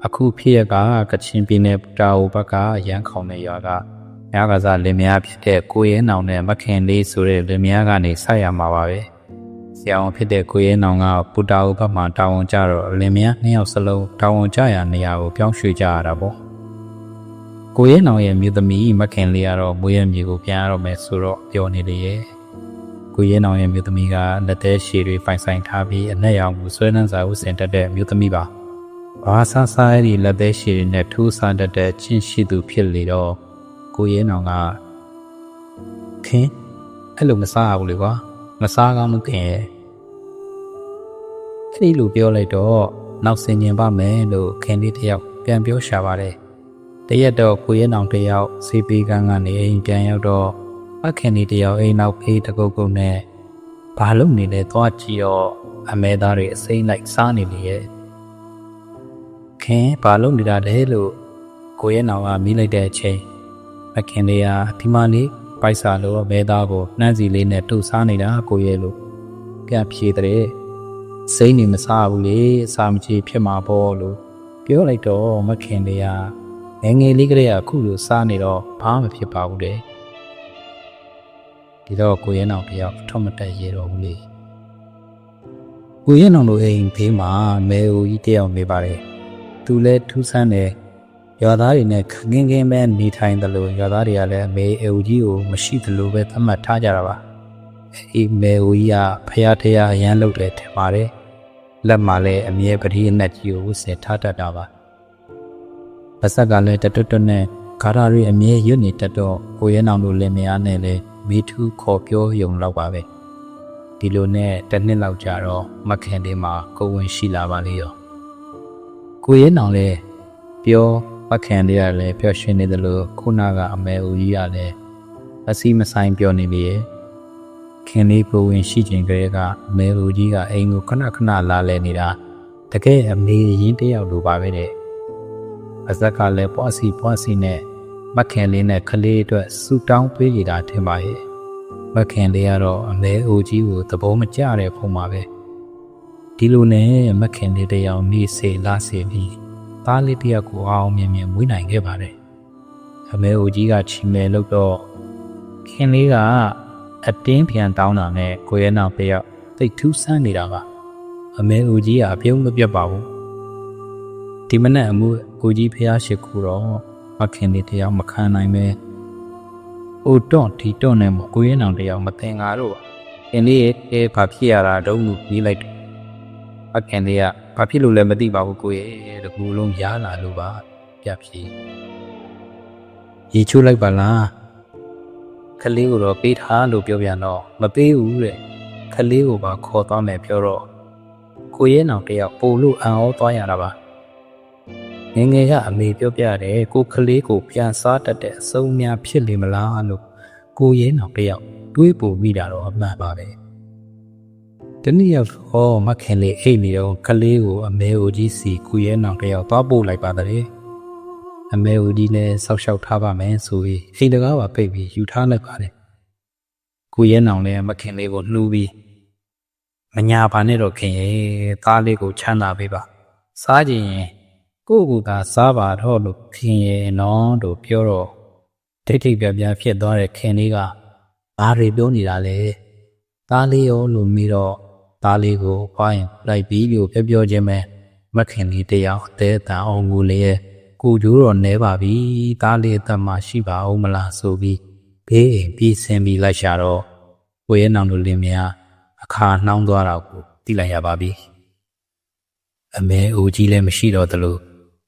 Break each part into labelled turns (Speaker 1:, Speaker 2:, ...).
Speaker 1: အခုဖြစ်ရကကချင်ပြည်နယ်ပူတာအိုဘက်ကရန်ခေါင်တဲ့ရွာကမြားကစားလင်မယားဖြစ်တဲ့ကိုရဲနောင်နဲ့မခင်လေးဆိုတဲ့လင်မယားကနေဆက်ရမှာပါပဲဆရာဝန်ဖြစ်တဲ့ကိုရဲနောင်ကပူတာအိုဘက်မှာတာဝန်ကျတော့လင်မယားနှစ်ယောက်စလုံးတာဝန်ကျရာနေရာကိုပြောင်းရွှေ့ကြရတာပေါ့ကိုရဲနောင်ရဲ့မြို့သမီးမခင်လေးကတော့မွေးရမြေကိုပြန်ရတော့မယ်ဆိုတော့ပြောနေလေရဲ့ကိုရဲနောင်ရဲ့မြို့သမီးကလက်သေးရှည်တွေပိုင်ဆိုင်ထားပြီးအနက်ရောင်ကိုဆွဲနှန်းစာဥစင်တက်တဲ့မြို့သမီးပါဘာသာစားရည်လက်သေးရှည်တွေနဲ့ထူးဆန်းတတ်တဲ့ချင်းရှိသူဖြစ်လေတော့ကိုရဲနောင်ကခင်အဲ့လိုမစားဘူးလေကွာမစားကောင်းလို့ခင်ရဲ့အဲ့ဒီလိုပြောလိုက်တော့နောက်ဆင်ញင်ပါမယ်လို့ခင်လေးတယောက်ပြန်ပြောရှာပါတယ်တရက်တော့ကိုရဲနောင်တယောက်စေးပေးကန်းကနေအိမ်ပြန်ရောက်တော့အခင်လေးတယောက်အိမ်နောက်ဖေးတကုတ်ကုတ်နဲ့ဘာလို့နေလဲသွားကြည့်တော့အမဲသားတွေအစိမ့်လိုက်စားနေလေရဲ့ခင်ဘာလို့နေတာလဲလို့ကိုရဲနောင်ကမီးလိုက်တဲ့အချိန်မခင်လေးကဒီမလေးပိုက်စာလို့မဲသားကိုနှမ်းစီလေးနဲ့တုတ်စားနေတာကိုရဲလို့ပြဖြေတဲ့စိမ့်နေမစားဘူးလေအစာမချေဖြစ်မှာပေါ့လို့ပြောလိုက်တော့မခင်လေးကငယ်လေးကလေးကအခုလိုစားနေတော့ဘာမှမဖြစ်ပါဘူးတဲ့ဒီတော့ကိုရဲနောင်တယောက်ထွတ်မတက်ရတော့ဘူးလေကိုရဲနောင်တို့အိမ်ဖေးမှာမဲအိုကြီးတယောက်နေပါတယ်သူလဲထူးဆန်းတယ်ရွာသားတွေနဲ့ခင်းခင်းပဲနေထိုင်တယ်လို့ရွာသားတွေကလည်းမဲအိုကြီးကိုမရှိသလိုပဲသတ်မှတ်ထားကြတာပါအေးမဲအိုကြီးကဖျားထရာရမ်းလုပ်တယ်ထင်ပါတယ်လက်မှာလည်းအမြဲပတိအနက်ကြီးကိုဆင်ထားတတ်တာပါပါဆက်ကလည်းတတွတ်တွတ်နဲ့ဂါရတွေအမြဲရွတ်နေတတ်တော့ကိုရဲနောင်တို့လည်းမယားနဲ့လည်းမိထူးခေါ်ပြောယုံတော့ပါပဲဒီလိုနဲ့တစ်နှစ်လောက်ကြာတော့မခင်လေးမှာကိုဝင်ရှိလာပါလေရောကိုရဲနောင်လည်းပြောမခင်လေးကလည်းပျော်ရွှင်နေတယ်လို့ခုနကအမဲဦးကြီးကလည်းအစီမဆိုင်ပြောနေလေခင်လေးကိုဝင်ရှိခြင်းကလေးကအမဲဦးကြီးကအိမ်ကိုခဏခဏလာလဲနေတာတကယ်အမေရင်တယောက်လိုပါပဲတဲ့အဇက်ကလည်းပွားစီနဲ့မခင်လေးနဲ့ကလေးအတွက်ဆူတောင်းပေးရတာထင်ပါရဲ့မခင်လေးကတော့အမဲအိုကြီးကိုသဘောမကျတဲ့ပုံမှာပဲဒီလိုနဲ့မခင်လေးတယောက်နေစေလားစေပြီးသားလေးတယောက်ကိုအောင်မြင်မွေးနိုင်ခဲ့ပါတယ်အမဲအိုကြီးကချီမယ်လို့တော့ခင်လေးကအတင်းပြန်တောင်းတာနဲ့ကိုရဲနောင်တယောက်သိထူးဆန်းနေတာပါအမဲအိုကြီးကအပြုံးမပြတ်ပါဘူးဒီမနက်အမှုကိုကြီးဖျားရှိခိုးတော့မခင်လေးတယောက်မခံနိုင်ပဲအိုတော့ဒီတော့နဲ့မို့ကိုရဲနောင်တယောက်မသင်္ကာတော့ခင်လေးရဲ့ဘာဖြစ်ရတာတုံးလို့ပြီးလိုက်တယ်အခင်လေးကဘာဖြစ်လို့လဲမသိပါဘူးကိုရဲ့တကူလုံးရားလာလို့ပါပြဖြေရေချိုးလိုက်ပါလားခလေးကိုတော့ပေးထားလို့ပြောပြန်တော့မပေးဘူးတဲ့ခလေးကိုပါခေါ်သွားမယ်ပြောတော့ကိုရဲနောင်တယောက်ပို့လို့အံ့ဩသွားရတာပါငယ်ငယ်ကအမေပြောပြတယ်ကိုကလေးကိုပြန်စားတတ်တဲ့အစုံများဖြစ်လေမလားလို့ကိုရဲနောင်တယောက်တွေးပို့မိတာတော့အမှန်ပါပဲတနည်းရောက်ဟောမခင်လေးအိတ်နေတော့ကလေးကိုအမဲအိုကြီးစီကိုရဲနောင်တယောက်သွားပို့လိုက်ပါတဲ့အမဲအိုကြီးလည်းဆောက်ရှောက်ထားပါမယ်ဆိုပြီးအိမ်တကားပါပိတ်ပြီးယူထားလိုက်ပါတယ်ကိုရဲနောင်လည်းမခင်လေးကိုနှူးပြီးမညာပါနဲ့တော့ခင်ရဲ့သားလေးကိုချမ်းသာပေးပါစားကြရင်ကိုကစားပါတော့လို့ခင်ရဲ့နော်တို့ပြောတော့ဒိတ်ထိပ်ပြပြဖြစ်သွားတဲ့ခင်လေးကဘာတွေပြောနေတာလဲသားလေးရောလို့မိတော့သားလေးကိုဖွားရင်လိုက်ပြီးလို့ပြောခြင်းပဲမခင်လေးတယောက်အသေးအတန်အောင်ကိုလေးရဲ့ကိုကျိုးတော့နဲပါပြီသားလေးအသက်မှရှိပါအောင်မလားဆိုပြီးဘေးအိမ်ပြေးဆင်းပြီးလိုက်ရှာတော့ကိုရဲနောင်တို့လင်မယားအခါနှောင်းသွားတာကိုသိလိုက်ရပါပြီအမဲအိုကြီးလည်းမရှိတော့သလို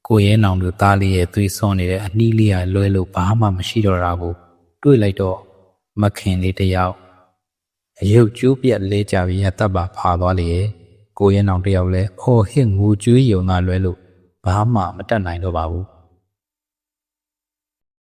Speaker 1: ကိုရဲနောင်တို့သားလေးရဲ့သွေးစွန်းနေတဲ့အနှီးလေးကလွဲလို့ဘာမှမရှိတော့တာကိုတွေးလိုက်တော့မခင်လေးတယောက်အယုတ်ကျိုးပြက်လဲကြပြီးတပ်ပါဖာသွားလေကိုရဲနောင်တယောက်လဲဟိုဟစ်ငိုကြွေးယုံကလွဲလို့ဘာမှမတတ်နိုင်တော့ပါဘူး